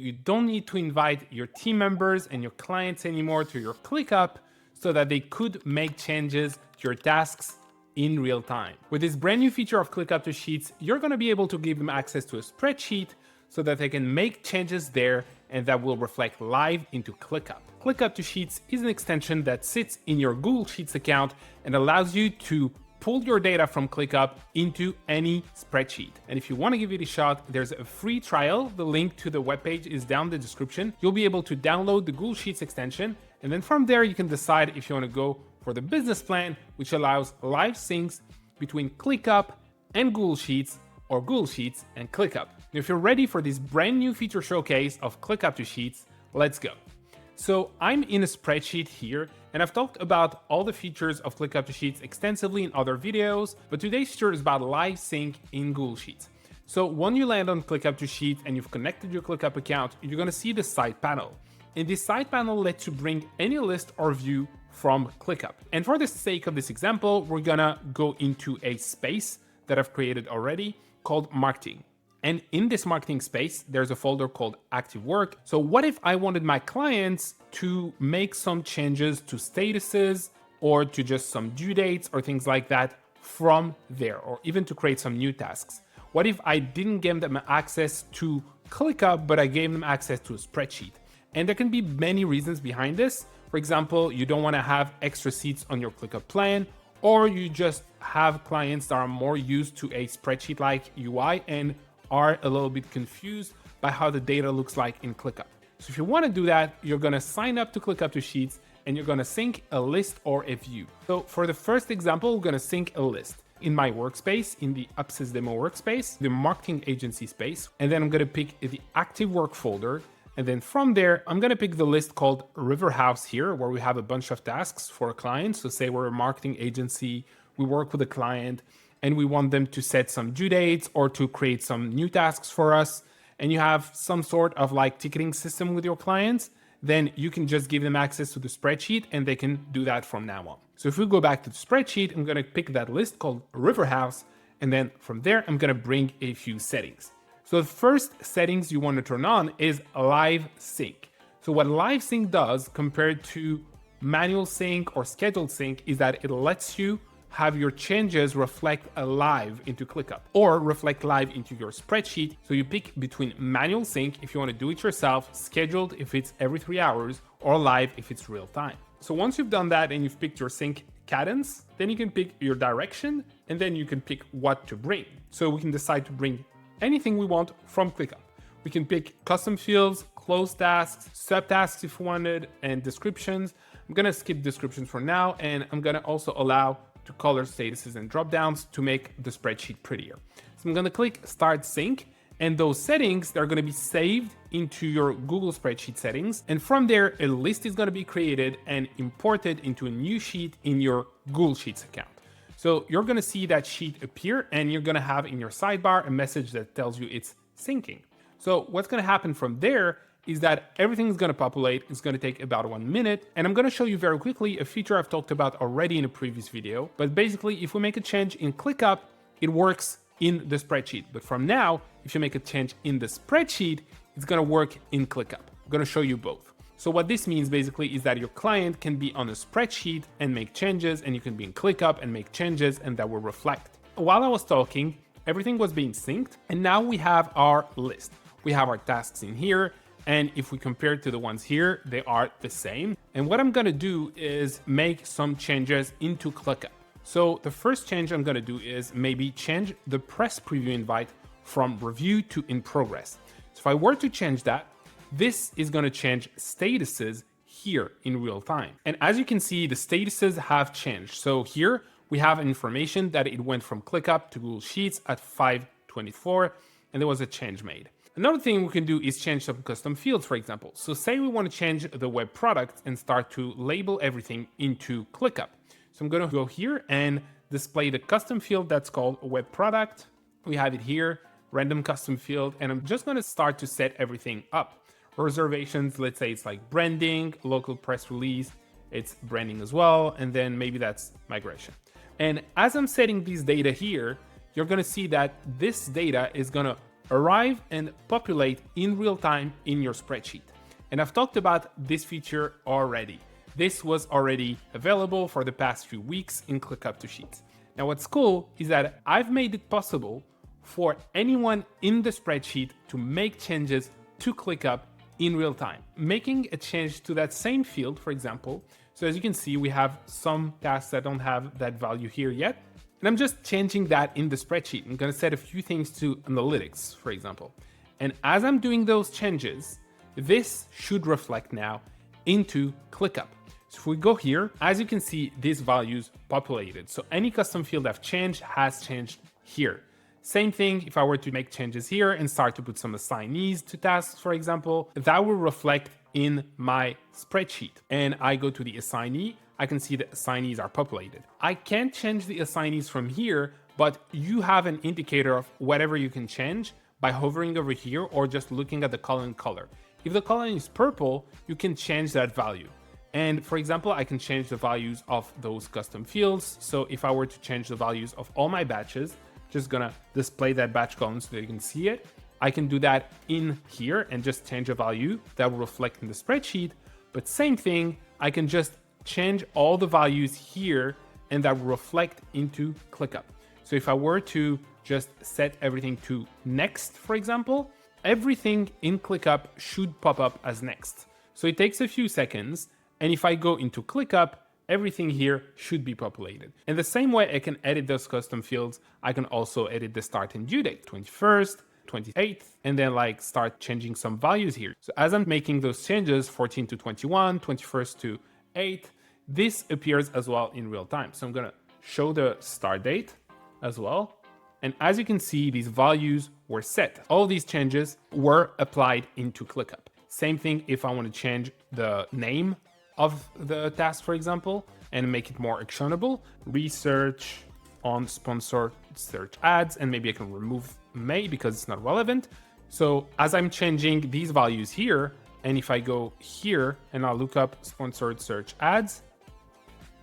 You don't need to invite your team members and your clients anymore to your ClickUp so that they could make changes to your tasks in real time. With this brand new feature of ClickUp to Sheets, you're going to be able to give them access to a spreadsheet so that they can make changes there and that will reflect live into ClickUp. ClickUp to Sheets is an extension that sits in your Google Sheets account and allows you to pull your data from ClickUp into any spreadsheet. And if you want to give it a shot, there's a free trial. The link to the webpage is down in the description. You'll be able to download the Google Sheets extension, and then from there you can decide if you want to go for the business plan, which allows live syncs between ClickUp and Google Sheets, or Google Sheets and ClickUp. If you're ready for this brand new feature showcase of ClickUp to Sheets, let's go. So I'm in a spreadsheet here, and I've talked about all the features of ClickUp to Sheets extensively in other videos, but today's feature is about live sync in Google Sheets. So when you land on ClickUp to Sheets and you've connected your ClickUp account, you're gonna see the side panel. And this side panel lets you bring any list or view from ClickUp. And for the sake of this example, we're gonna go into a space that I've created already called marketing. And in this marketing space, there's a folder called active work. So what if I wanted my clients to make some changes to statuses or to just some due dates or things like that from there, or even to create some new tasks? What if I didn't give them access to ClickUp, but I gave them access to a spreadsheet? And there can be many reasons behind this. For example, you don't want to have extra seats on your ClickUp plan, or you just have clients that are more used to a spreadsheet-like UI and are a little bit confused by how the data looks like in ClickUp. So if you want to do that, you're going to sign up to ClickUp to Sheets and you're going to sync a list or a view. So for the first example, we're going to sync a list in my workspace, in the Upsys demo workspace, the marketing agency space, and then I'm going to pick the active work folder. And then from there, I'm going to pick the list called River House here, where we have a bunch of tasks for a client. So say we're a marketing agency, we work with a client, and we want them to set some due dates or to create some new tasks for us, and you have some sort of like ticketing system with your clients, then you can just give them access to the spreadsheet and they can do that from now on. So if we go back to the spreadsheet, I'm gonna pick that list called River House, and then from there, I'm gonna bring a few settings. So the first settings you want to turn on is live sync. So what live sync does compared to manual sync or scheduled sync is that it lets you have your changes reflect live into ClickUp or reflect live into your spreadsheet. So you pick between manual sync if you want to do it yourself, scheduled if it's every 3 hours, or live if it's real time. So once you've done that and you've picked your sync cadence, then you can pick your direction and then you can pick what to bring. So we can decide to bring anything we want from ClickUp. We can pick custom fields, closed tasks, subtasks if we wanted, and descriptions. I'm gonna skip descriptions for now, and I'm gonna also allow to color statuses and dropdowns to make the spreadsheet prettier. So I'm gonna click Start Sync, and those settings are gonna be saved into your Google Spreadsheet settings. And from there, a list is gonna be created and imported into a new sheet in your Google Sheets account. So you're gonna see that sheet appear, and you're gonna have in your sidebar a message that tells you it's syncing. So what's gonna happen from there is that everything's gonna populate. It's gonna take about 1 minute. And I'm gonna show you very quickly a feature I've talked about already in a previous video. But basically, if we make a change in ClickUp, it works in the spreadsheet. But from now, if you make a change in the spreadsheet, it's gonna work in ClickUp. I'm gonna show you both. So what this means basically is that your client can be on a spreadsheet and make changes, and you can be in ClickUp and make changes, and that will reflect. While I was talking, everything was being synced, and now we have our list. We have our tasks in here, and if we compare to the ones here, they are the same. And what I'm gonna do is make some changes into ClickUp. So the first change I'm gonna do is maybe change the press preview invite from review to in progress. So if I were to change that, this is gonna change statuses here in real time. And as you can see, the statuses have changed. So here we have information that it went from ClickUp to Google Sheets at 5:24, and there was a change made. Another thing we can do is change some custom fields, for example. So say we want to change the web product and start to label everything into ClickUp. So I'm going to go here and display the custom field that's called web product. We have it here, random custom field, and I'm just going to start to set everything up. Reservations, let's say it's like branding, local press release, it's branding as well, and then maybe that's migration. And as I'm setting these data here, you're going to see that this data is going to arrive and populate in real time in your spreadsheet. And I've talked about this feature already. This was already available for the past few weeks in ClickUp to Sheets. Now what's cool is that I've made it possible for anyone in the spreadsheet to make changes to ClickUp in real time. Making a change to that same field, for example, so as you can see, we have some tasks that don't have that value here yet. And I'm just changing that in the spreadsheet. I'm gonna set a few things to analytics, for example. And as I'm doing those changes, this should reflect now into ClickUp. So if we go here, as you can see, these values populated. So any custom field I've changed has changed here. Same thing if I were to make changes here and start to put some assignees to tasks, for example, that will reflect in my spreadsheet. And I go to the assignee, I can see the assignees are populated. I can't change the assignees from here, but you have an indicator of whatever you can change by hovering over here or just looking at the column color. If the column is purple, you can change that value. And for example, I can change the values of those custom fields. So if I were to change the values of all my batches, just gonna display that batch column so that you can see it. I can do that in here and just change a value that will reflect in the spreadsheet. But same thing, I can just change all the values here and that will reflect into ClickUp. So if I were to just set everything to next, for example, everything in ClickUp should pop up as next. So it takes a few seconds. And if I go into ClickUp, everything here should be populated. And the same way I can edit those custom fields, I can also edit the start and due date, 21st, 28th, and then like start changing some values here. So as I'm making those changes, 14 to 21, 21st to 8, this appears as well in real time. So I'm gonna show the start date as well. And as you can see, these values were set. All these changes were applied into ClickUp. Same thing if I want to change the name of the task, for example, and make it more actionable. Research on sponsored search ads, and maybe I can remove May because it's not relevant. So as I'm changing these values here, and if I go here and I'll look up sponsored search ads,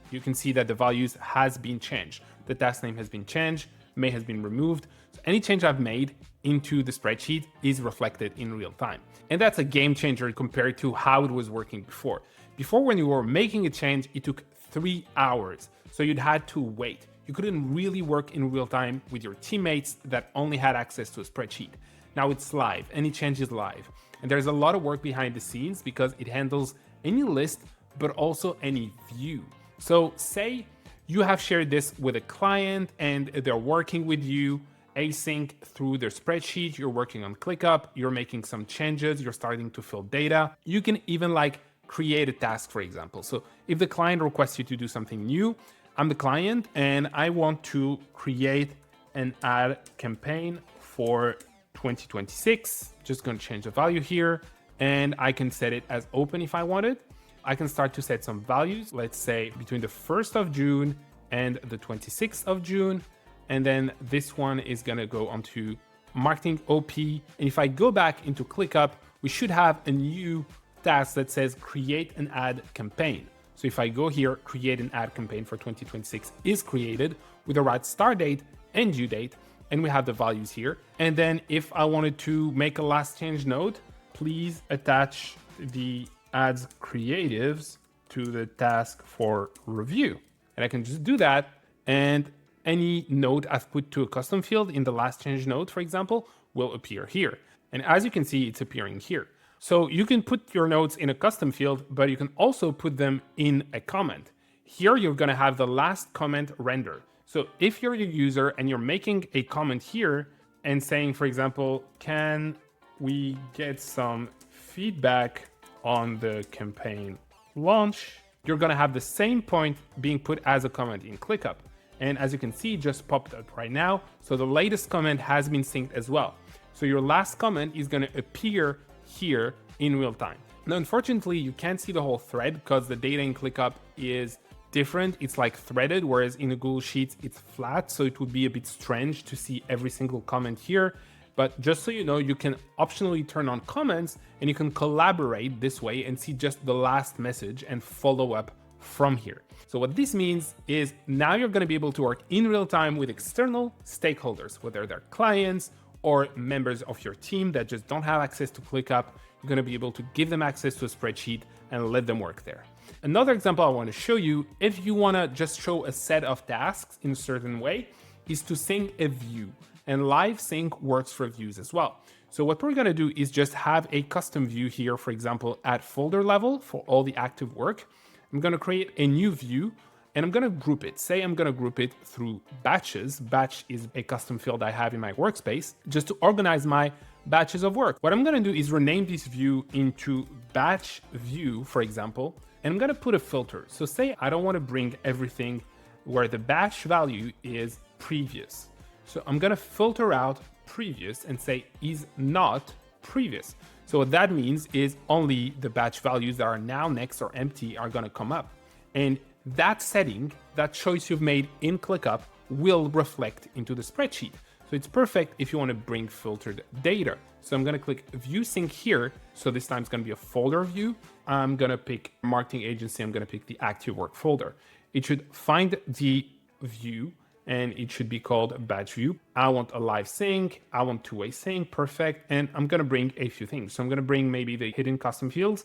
you can see that the values has been changed. The task name has been changed, May has been removed. So any change I've made into the spreadsheet is reflected in real time. And that's a game changer compared to how it was working before. Before, when you were making a change, it took 3 hours. So you'd had to wait. You couldn't really work in real time with your teammates that only had access to a spreadsheet. Now it's live, any change is live. And there's a lot of work behind the scenes because it handles any list, but also any view. So say you have shared this with a client and they're working with you async through their spreadsheet, you're working on ClickUp, you're making some changes, you're starting to fill data. You can even like create a task, for example. So if the client requests you to do something new, I'm the client and I want to create an ad campaign for 2026. Just gonna change the value here and I can set it as open if I wanted. I can start to set some values, let's say between the 1st of June and the 26th of June. And then this one is gonna go onto marketing OP. And if I go back into ClickUp, we should have a new task that says create an ad campaign. So if I go here, create an ad campaign for 2026 is created with the right start date and due date. And we have the values here. And then if I wanted to make a last change note, please attach the ads creatives to the task for review. And I can just do that. And any note I've put to a custom field in the last change note, for example, will appear here. And as you can see, it's appearing here. So you can put your notes in a custom field, but you can also put them in a comment. Here, you're gonna have the last comment rendered. So if you're a user and you're making a comment here and saying, for example, can we get some feedback on the campaign launch, you're gonna have the same point being put as a comment in ClickUp. And as you can see, it just popped up right now. So the latest comment has been synced as well. So your last comment is gonna appear here in real time. Now, unfortunately, you can't see the whole thread because the data in ClickUp is different. It's like threaded, whereas in the Google Sheets, it's flat. So it would be a bit strange to see every single comment here. But just so you know, you can optionally turn on comments and you can collaborate this way and see just the last message and follow up from here. So what this means is now you're going to be able to work in real time with external stakeholders, whether they're clients or members of your team that just don't have access to ClickUp, you're going to be able to give them access to a spreadsheet and let them work there. Another example I want to show you, if you want to just show a set of tasks in a certain way, is to sync a view. And live sync works for views as well. So what we're going to do is just have a custom view here, for example, at folder level for all the active work. I'm going to create a new view and I'm going to group it. Say I'm going to group it through batches. Batch is a custom field I have in my workspace just to organize my batches of work. What I'm going to do is rename this view into batch view, for example, and I'm going to put a filter. So say I don't want to bring everything where the batch value is previous. So I'm going to filter out previous and say is not previous. So what that means is only the batch values that are now next or empty are going to come up. And that setting, that choice you've made in ClickUp will reflect into the spreadsheet. So it's perfect if you want to bring filtered data. So I'm going to click view sync here. So this time it's going to be a folder view. I'm going to pick marketing agency. I'm going to pick the active work folder. It should find the view and it should be called batch view. I want a live sync. I want two-way sync. Perfect. And I'm going to bring a few things. So I'm going to bring maybe the hidden custom fields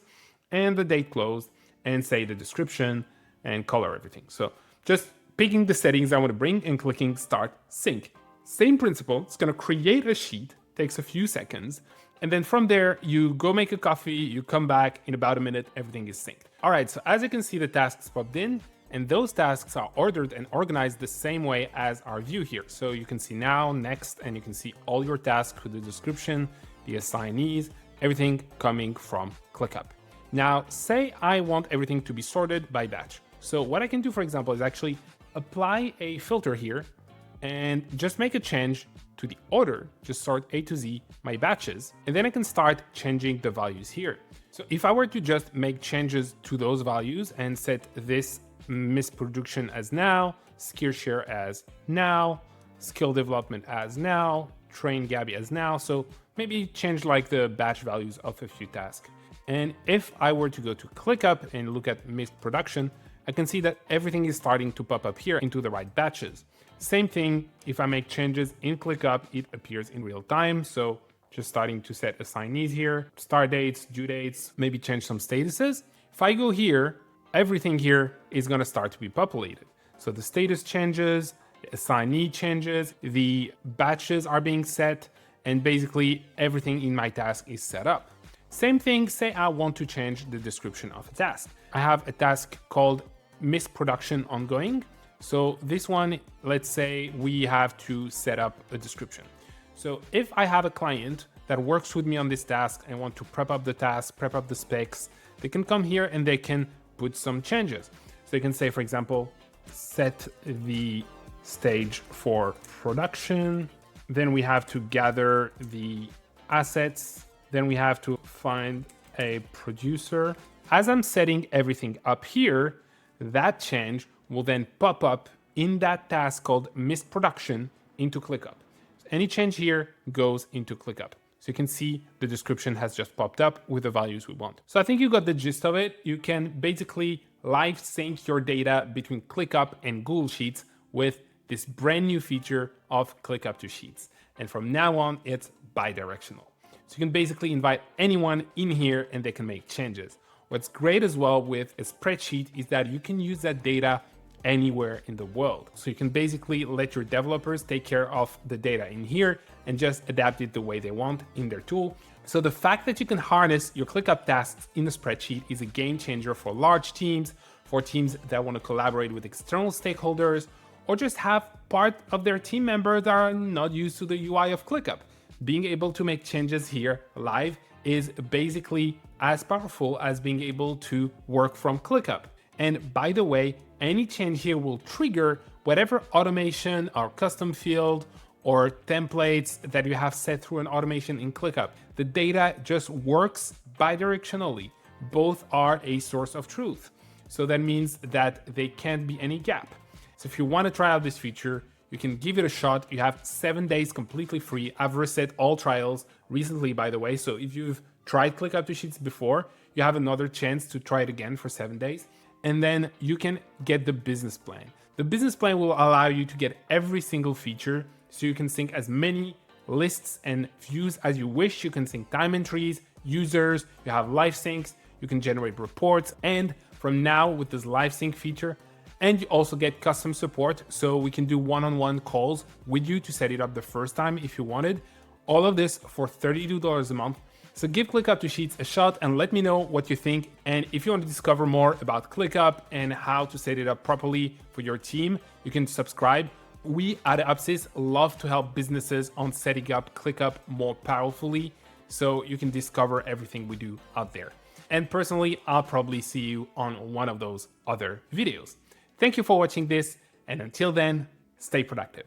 and the date closed and say the description and color everything. So just picking the settings I want to bring and clicking start sync. Same principle. It's going to create a sheet, takes a few seconds. And then from there, you go make a coffee, you come back in about a minute, everything is synced. All right, so as you can see, the tasks popped in and those tasks are ordered and organized the same way as our view here. So you can see now, next, and you can see all your tasks with the description, the assignees, everything coming from ClickUp. Now, say I want everything to be sorted by batch. So what I can do, for example, is actually apply a filter here and just make a change to the order, just sort A to Z my batches, and then I can start changing the values here. So if I were to just make changes to those values and set this misproduction as now, Skillshare as now, skill development as now, train Gabby as now, so maybe change like the batch values of a few tasks. And if I were to go to ClickUp and look at missed production, I can see that everything is starting to pop up here into the right batches. Same thing, if I make changes in ClickUp, it appears in real time. So just starting to set assignees here, start dates, due dates, maybe change some statuses. If I go here, everything here is going to start to be populated. So the status changes, the assignee changes, the batches are being set, and basically everything in my task is set up. Same thing, say I want to change the description of a task. I have a task called missed production ongoing. So this one, let's say we have to set up a description. So if I have a client that works with me on this task and want to prep up the task, prep up the specs, they can come here and they can put some changes. So they can say, for example, set the stage for production. Then we have to gather the assets. Then we have to find a producer. As I'm setting everything up here, that change will then pop up in that task called missed production into ClickUp. So any change here goes into ClickUp. So you can see the description has just popped up with the values we want. So I think you got the gist of it. You can basically live sync your data between ClickUp and Google Sheets with this brand new feature of ClickUp to Sheets. And from now on, it's bi-directional. So you can basically invite anyone in here and they can make changes. What's great as well with a spreadsheet is that you can use that data anywhere in the world. So you can basically let your developers take care of the data in here and just adapt it the way they want in their tool. So the fact that you can harness your ClickUp tasks in a spreadsheet is a game changer for large teams, for teams that want to collaborate with external stakeholders, or just have part of their team members that are not used to the UI of ClickUp. Being able to make changes here live is basically as powerful as being able to work from ClickUp. And by the way, any change here will trigger whatever automation or custom field or templates that you have set through an automation in ClickUp. The data just works bidirectionally. Both are a source of truth. So that means that there can't be any gap. So if you want to try out this feature, you can give it a shot. You have 7 days completely free. I've reset all trials recently, by the way. So if you've tried ClickUp to Sheets before, you have another chance to try it again for 7 days. And then you can get the business plan. The business plan will allow you to get every single feature so you can sync as many lists and views as you wish. You can sync time entries, users, you have live syncs, you can generate reports, and from now with this live sync feature, and you also get custom support, so we can do one-on-one calls with you to set it up the first time if you wanted. All of this for $32 a month. So give ClickUp to Sheets a shot and let me know what you think. And if you want to discover more about ClickUp and how to set it up properly for your team, you can subscribe. We at Upsys love to help businesses on setting up ClickUp more powerfully, so you can discover everything we do out there. And personally, I'll probably see you on one of those other videos. Thank you for watching this, and until then, stay productive.